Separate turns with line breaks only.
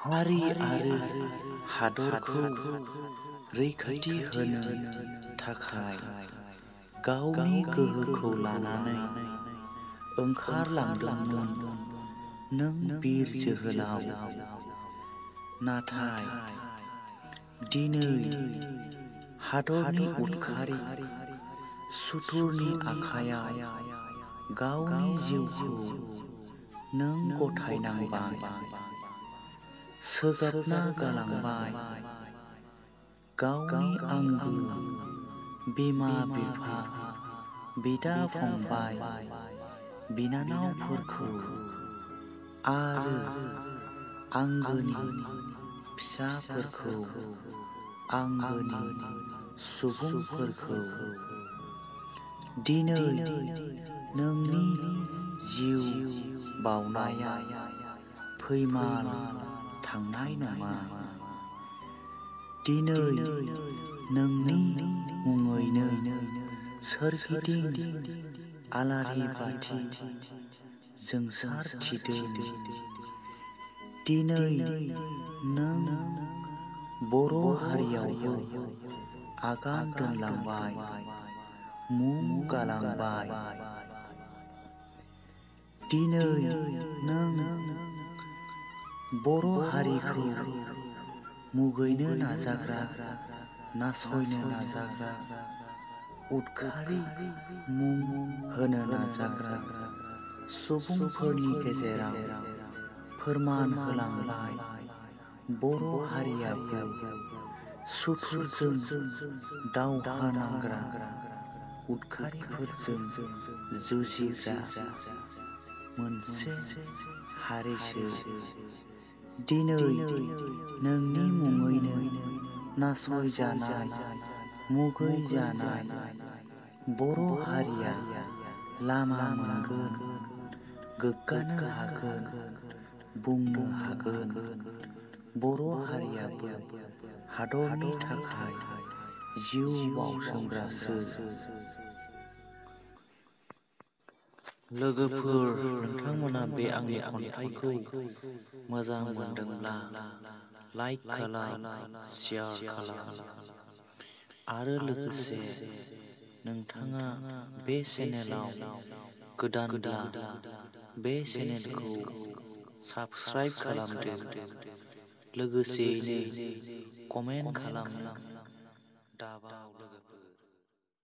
हारि आरो हादरखौ रैखाथि होनो थाखाय गावनि गोहोखौ लानानै ओंखारलांदोंमोन नों बिर जोहोलाव। नाथाय दिनै हादरनि उदखारि सुथुरनि आखायाव गावनि जिउखौ नों गथायनांबाय, सोगाबना गालांबाय गावनि आंगो बिमा बिफा, बिदा फंबाय, बिनानावफोरखौ आरो आंगोनि फिसाफोरखौ, आंगोनि सुबुंफोरखौ। दिनै नोंनि जिउ बाउनाया फैमाल थांनाय नङा। दिनै नोंनि मुङैनो सोरगिदिं आलारि बाथि जोंसारथिदों। दिनै नों बर' हारियावबो आगान दोनलांबाय, मुं गालांबाय। दिनै नों बर' हारिखौ मुगैनो नाजाग्रा, नासयनो नाजाग्रा, उदखारि मुं होनो नाजाग्रा सुबुंफोरनि गेजेराव फोरमान होलांबाय बर' हारियाबो सुथुरजों दावहा नांग्रा, उदखारिफोरजों जुजिग्रा मोनसे हारिसो। दिनै नोंनि मुङैनो नासयजानाय, मुगैजानाय बर' हारिया लामा मोनगोन, गोग्गानो हागोन, बुंनो हागोन बर' हारियाबो हादरनि थाखाय जिउ बाउसोमग्रासो। लोगोफोर, नोंथांमोना बे आंनि खन्थाइखौ मोजां मोनदोंब्ला लाइक खालाम, शेयार खालाम आरो लोगोसे नोंथाङा बे चेनेलाव गोदानब्ला बे चेनेलखौ साबस्क्राइब खालामदो। लोगोसेयैनो कमेन्ट खालामनो दाबाव।